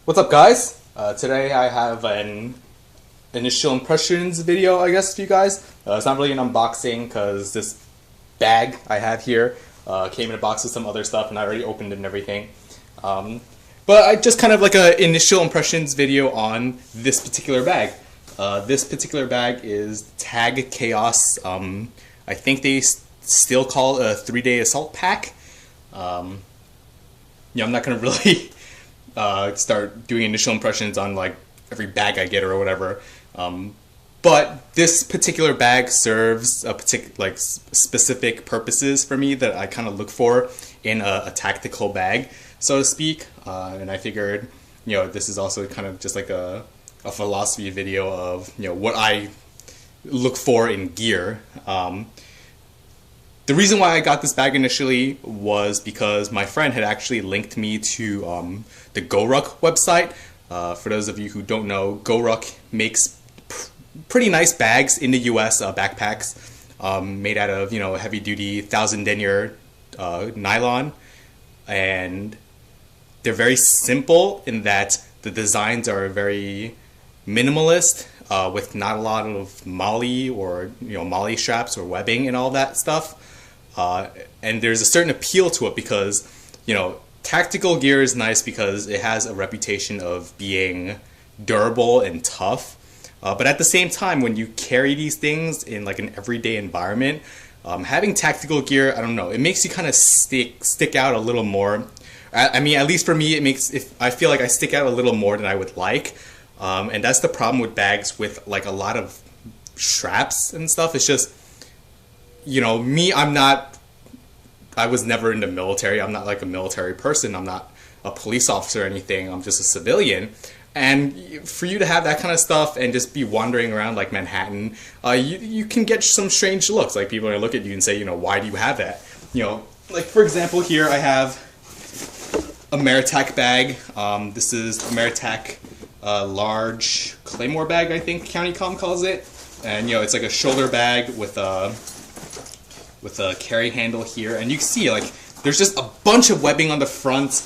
What's up, guys? Today I have an initial impressions video, I guess, for you guys. It's not really an unboxing because this bag I have here came in a box with some other stuff and I already opened it and everything. But I just kind of like an initial impressions video on this particular bag. This particular bag is Tag Chaos. I think they still call it a 3-day assault pack. I'm not going to really start doing initial impressions on like every bag I get or whatever. But this particular bag serves a specific purposes for me that I kind of look for in a tactical bag, so to speak. And I figured, this is also kind of just like a philosophy video of what I look for in gear. The reason why I got this bag initially was because my friend had actually linked me to the GoRuck website. For those of you who don't know, GoRuck makes pretty nice bags in the US, backpacks made out of heavy-duty 1,000 denier nylon, and they're very simple in that the designs are very minimalist, with not a lot of molly or molly straps or webbing and all that stuff. And there's a certain appeal to it because, tactical gear is nice because it has a reputation of being durable and tough. But at the same time, when you carry these things in like an everyday environment, having tactical gear, I don't know, it makes you kind of stick out a little more. I mean, at least for me, I feel like I stick out a little more than I would like. And that's the problem with bags with like a lot of straps and stuff. It's just, me, I was never in the military. I'm not like a military person. I'm not a police officer or anything. I'm just a civilian. And for you to have that kind of stuff and just be wandering around like Manhattan, you can get some strange looks. Like people are gonna look at you and say, why do you have that? Like for example, here I have a Maritac bag. This is a Maritac large Claymore bag, I think County Com calls it. And it's like a shoulder bag with a carry handle here, and you can see like there's just a bunch of webbing on the front,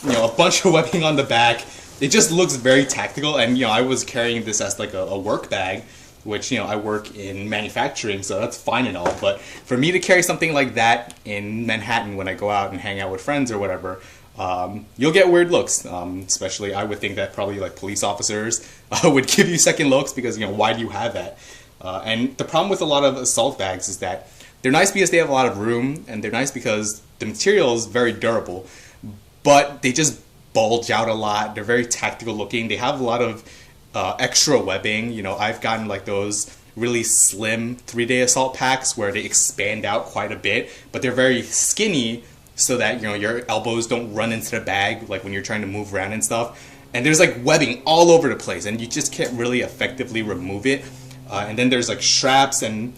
a bunch of webbing on the back. It just looks very tactical, and I was carrying this as like a work bag, which I work in manufacturing, so that's fine and all. But for me to carry something like that in Manhattan when I go out and hang out with friends or whatever, you'll get weird looks. Especially, I would think that probably like police officers would give you second looks because why do you have that? And the problem with a lot of assault bags is that they're nice because they have a lot of room, and they're nice because the material is very durable, but they just bulge out a lot. They're very tactical looking. They have a lot of extra webbing. I've gotten like those really slim 3-day assault packs where they expand out quite a bit, but they're very skinny so that your elbows don't run into the bag like when you're trying to move around and stuff. And there's like webbing all over the place, and you just can't really effectively remove it. And then there's like straps, and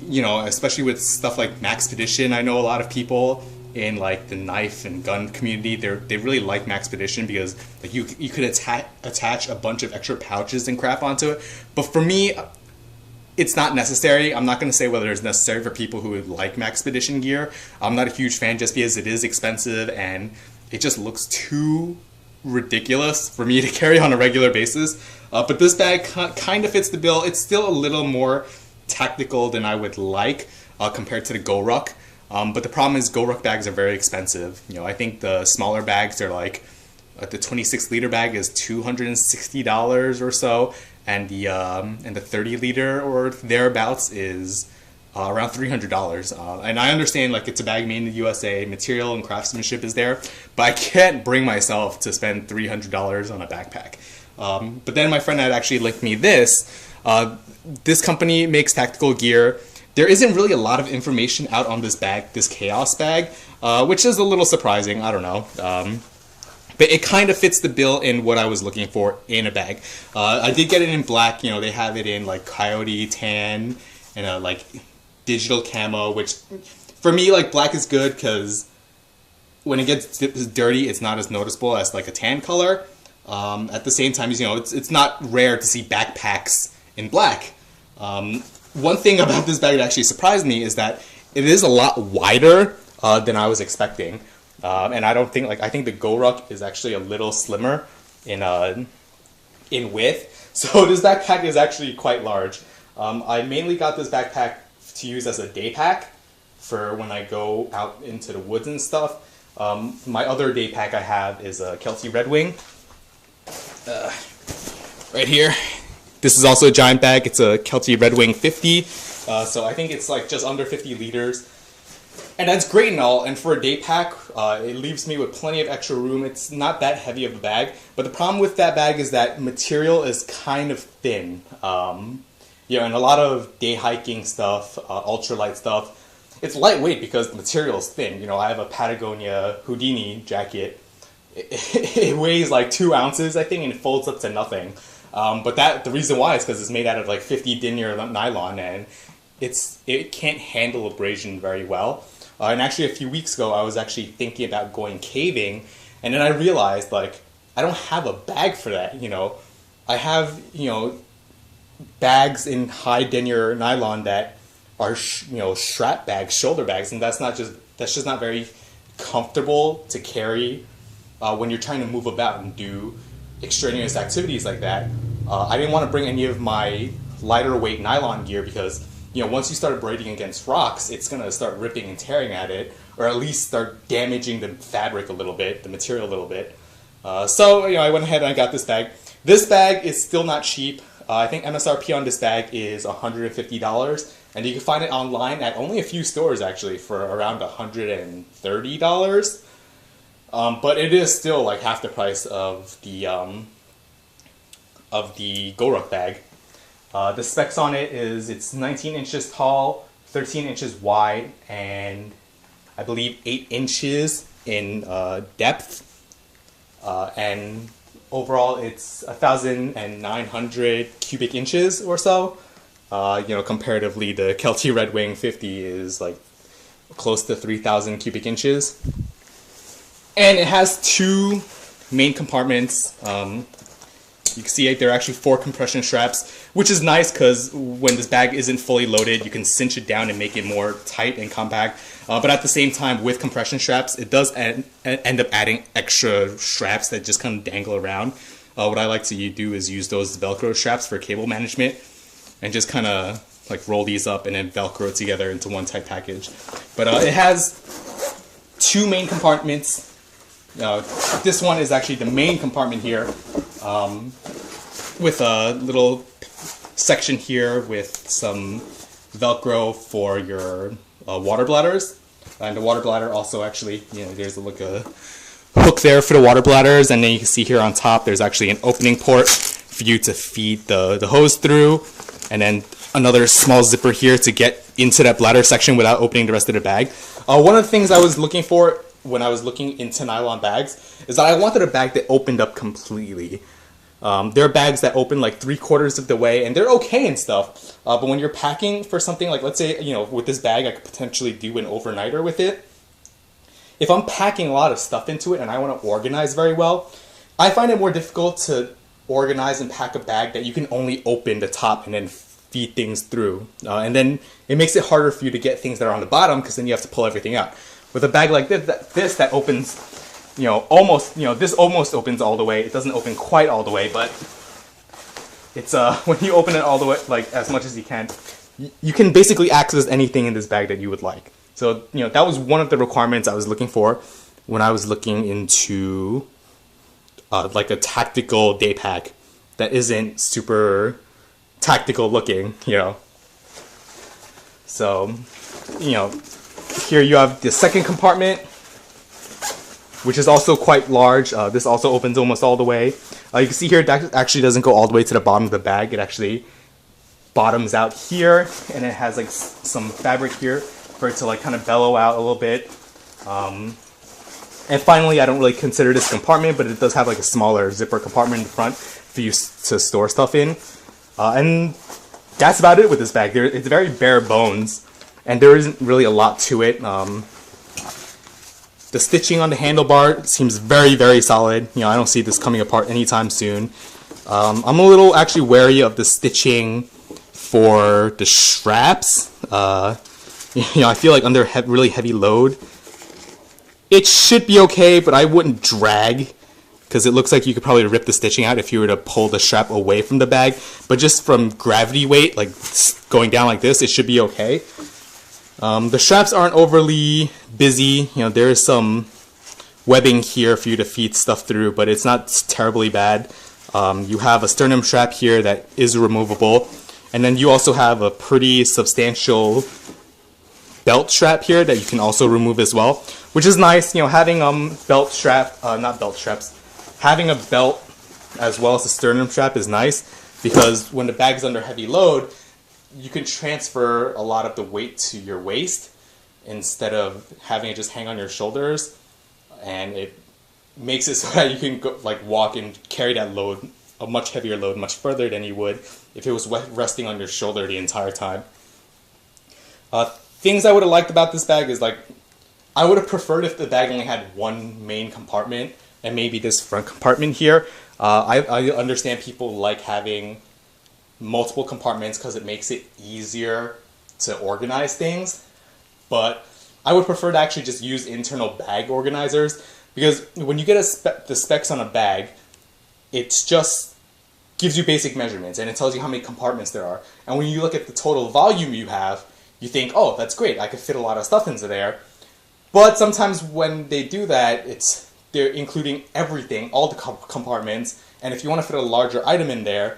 especially with stuff like Maxpedition, I know a lot of people in like the knife and gun community, they really like Maxpedition because like you could attach a bunch of extra pouches and crap onto it. But for me, it's not necessary. I'm not going to say whether it's necessary for people who would like Maxpedition gear. I'm not a huge fan just because it is expensive and it just looks too ridiculous for me to carry on a regular basis. But this bag kind of fits the bill. It's still a little more tactical than I would like compared to the GoRuck. But the problem is GoRuck bags are very expensive. I think the smaller bags are like, the 26-liter bag is $260 or so, and the 30-liter or thereabouts is around $300. And I understand like it's a bag made in the USA, material and craftsmanship is there, but I can't bring myself to spend $300 on a backpack. But then my friend had actually linked me this. This company makes tactical gear. There isn't really a lot of information out on this bag, this Chaos bag, which is a little surprising. I don't know. But it kind of fits the bill in what I was looking for in a bag. I did get it in black. They have it in like coyote tan and like digital camo, which for me, like black is good because when it gets dirty, it's not as noticeable as like a tan color. At the same time, it's not rare to see backpacks in black. One thing about this bag that actually surprised me is that it is a lot wider than I was expecting. And I think the GoRuck is actually a little slimmer. in width. So this backpack is actually quite large. I mainly got this backpack to use as a day pack for when I go out into the woods and stuff. My other day pack I have is a Kelty Redwing. Right here. This is also a giant bag. It's a Kelty Redwing 50. So I think it's like just under 50 liters. And that's great and all, and for a day pack, it leaves me with plenty of extra room. It's not that heavy of a bag, but the problem with that bag is that material is kind of thin. And a lot of day hiking stuff, ultralight stuff, it's lightweight because the material is thin. I have a Patagonia Houdini jacket. It weighs like 2 ounces, I think, and it folds up to nothing. But the reason why is because it's made out of like 50 denier nylon, and it can't handle abrasion very well. And actually, a few weeks ago, I was actually thinking about going caving, and then I realized, like, I don't have a bag for that, I have, bags in high denier nylon that are, strap bags, shoulder bags, and that's just not very comfortable to carry when you're trying to move about and do extraneous activities like that. I didn't want to bring any of my lighter weight nylon gear because once you start abrading against rocks, it's going to start ripping and tearing at it, or at least start damaging the fabric a little bit, the material a little bit. So I went ahead and I got this bag. This bag is still not cheap. I think MSRP on this bag is $150, and you can find it online at only a few stores actually for around $130. But it is still like half the price of the GoRuck bag. The specs on it is it's 19 inches tall, 13 inches wide, and I believe 8 inches in depth. And overall, it's 1,900 cubic inches or so. Comparatively, the Kelty Redwing 50 is like close to 3,000 cubic inches. And it has 2 main compartments. You can see there are actually 4 compression straps, which is nice because when this bag isn't fully loaded, you can cinch it down and make it more tight and compact. But at the same time, with compression straps, it does end up adding extra straps that just kind of dangle around. What I like to do is use those Velcro straps for cable management and just kind of like roll these up and then Velcro together into one tight package. But it has 2 main compartments. This one is actually the main compartment here, with a little section here with some Velcro for your water bladders. And the water bladder also actually, there's a hook there for the water bladders, and then you can see here on top there's actually an opening port for you to feed the hose through, and then another small zipper here to get into that bladder section without opening the rest of the bag. One of the things I was looking for when I was looking into nylon bags is that I wanted a bag that opened up completely. There are bags that open like 3/4 of the way, and they're okay and stuff. But when you're packing for something like, let's say, with this bag, I could potentially do an overnighter with it. If I'm packing a lot of stuff into it and I want to organize very well, I find it more difficult to organize and pack a bag that you can only open the top and then feed things through. And then it makes it harder for you to get things that are on the bottom because then you have to pull everything out. With a bag like this that opens, this almost opens all the way. It doesn't open quite all the way, but it's when you open it all the way, like as much as you can, you can basically access anything in this bag that you would like. So that was one of the requirements I was looking for when I was looking into like a tactical day pack that isn't super tactical looking, So, here you have the second compartment, which is also quite large. This also opens almost all the way. You can see here it actually doesn't go all the way to the bottom of the bag. It actually bottoms out here, and it has like some fabric here for it to like kind of bellow out a little bit. And finally, I don't really consider this compartment, but it does have like a smaller zipper compartment in the front for you to store stuff in. And that's about it with this bag. It's very bare bones, and there isn't really a lot to it. The stitching on the handlebar seems very, very solid. I don't see this coming apart anytime soon. I'm a little actually wary of the stitching for the straps. I feel like under really heavy load, it should be okay, but I wouldn't drag because it looks like you could probably rip the stitching out if you were to pull the strap away from the bag. But just from gravity weight, like going down like this, it should be okay. The straps aren't overly busy. You know, there is some webbing here for you to feed stuff through, but it's not terribly bad. You have a sternum strap here that is removable, and then you also have a pretty substantial belt strap here that you can also remove as well, which is nice. You know, having having a belt as well as a sternum strap is nice, because when the bag's under heavy load, you can transfer a lot of the weight to your waist instead of having it just hang on your shoulders, and it makes it so that you can go, like, walk and carry that load, a much heavier load, much further than you would if it was resting on your shoulder the entire time. Things I would have liked about this bag is, like, I would have preferred if the bag only had one main compartment and maybe this front compartment here. I understand people like having multiple compartments because it makes it easier to organize things, but I would prefer to actually just use internal bag organizers, because when you get the specs on a bag, it just gives you basic measurements and it tells you how many compartments there are. And when you look at the total volume you have, you think, oh, that's great, I could fit a lot of stuff into there. But sometimes when they do that, they're including everything, all the compartments, and if you want to fit a larger item in there,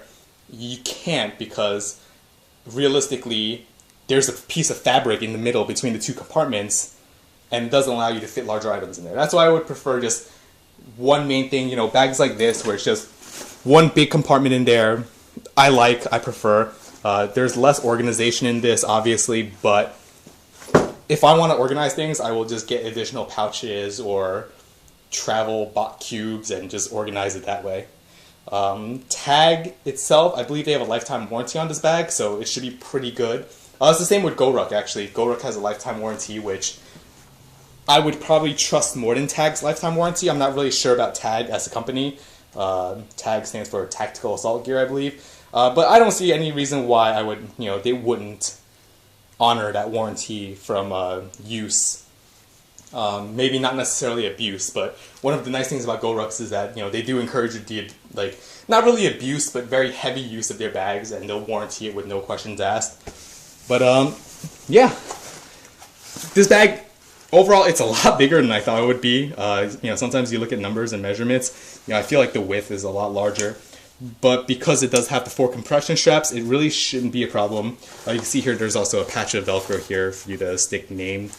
you can't, because realistically there's a piece of fabric in the middle between the two compartments and it doesn't allow you to fit larger items in there. That's why I would prefer just one main thing. You know, bags like this where it's just one big compartment in there, I prefer. There's less organization in this, obviously, but if I want to organize things, I will just get additional pouches or travel bot cubes and just organize it that way. Tag itself, I believe they have a lifetime warranty on this bag, so it should be pretty good. It's the same with GoRuck, actually. GoRuck has a lifetime warranty, which I would probably trust more than Tag's lifetime warranty. I'm not really sure about Tag as a company. Tag stands for Tactical Assault Gear, I believe. But I don't see any reason why they wouldn't honor that warranty from use. Maybe not necessarily abuse, but one of the nice things about GoRucks is that, they do encourage not really abuse, but very heavy use of their bags, and they'll warranty it with no questions asked. But yeah, this bag overall, it's a lot bigger than I thought it would be. Sometimes you look at numbers and measurements, I feel like the width is a lot larger. But because it does have the 4 compression straps, it really shouldn't be a problem. You can see here, there's also a patch of Velcro here for you to stick name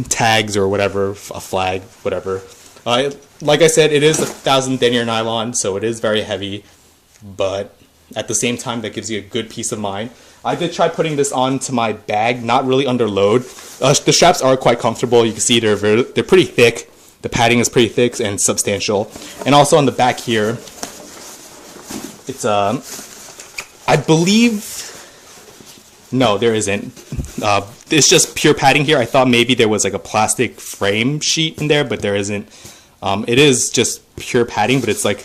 tags or whatever, a flag, whatever. Like I said, it is 1,000 denier nylon, so it is very heavy, but at the same time, that gives you a good peace of mind. I did try putting this onto my bag, not really under load. The straps are quite comfortable. You can see they're pretty thick. The padding is pretty thick and substantial. And also on the back here, it's I believe, no, there isn't. It's just pure padding here. I thought maybe there was like a plastic frame sheet in there, but there isn't. It is just pure padding, but it's like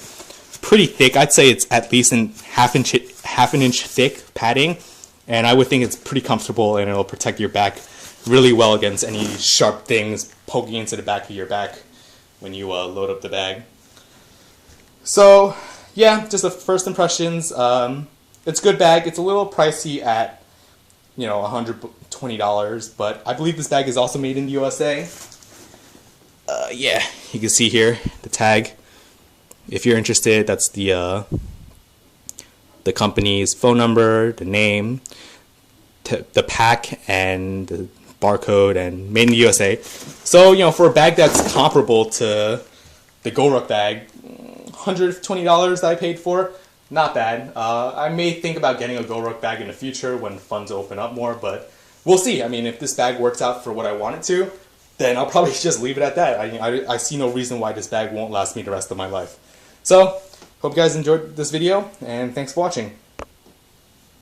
pretty thick. I'd say it's at least half an inch thick padding, and I would think it's pretty comfortable, and it'll protect your back really well against any sharp things poking into the back of your back when you load up the bag. So yeah, just the first impressions. It's a good bag. It's a little pricey at $120, but I believe this bag is also made in the USA. Yeah, you can see here the tag. If you're interested, that's the company's phone number, the name, the pack, and the barcode, and made in the USA. So, for a bag that's comparable to the GoRuck bag, $120 that I paid for, not bad. I may think about getting a GoRuck bag in the future when funds open up more, but we'll see. I mean, if this bag works out for what I want it to, then I'll probably just leave it at that. I see no reason why this bag won't last me the rest of my life. So, hope you guys enjoyed this video, and thanks for watching.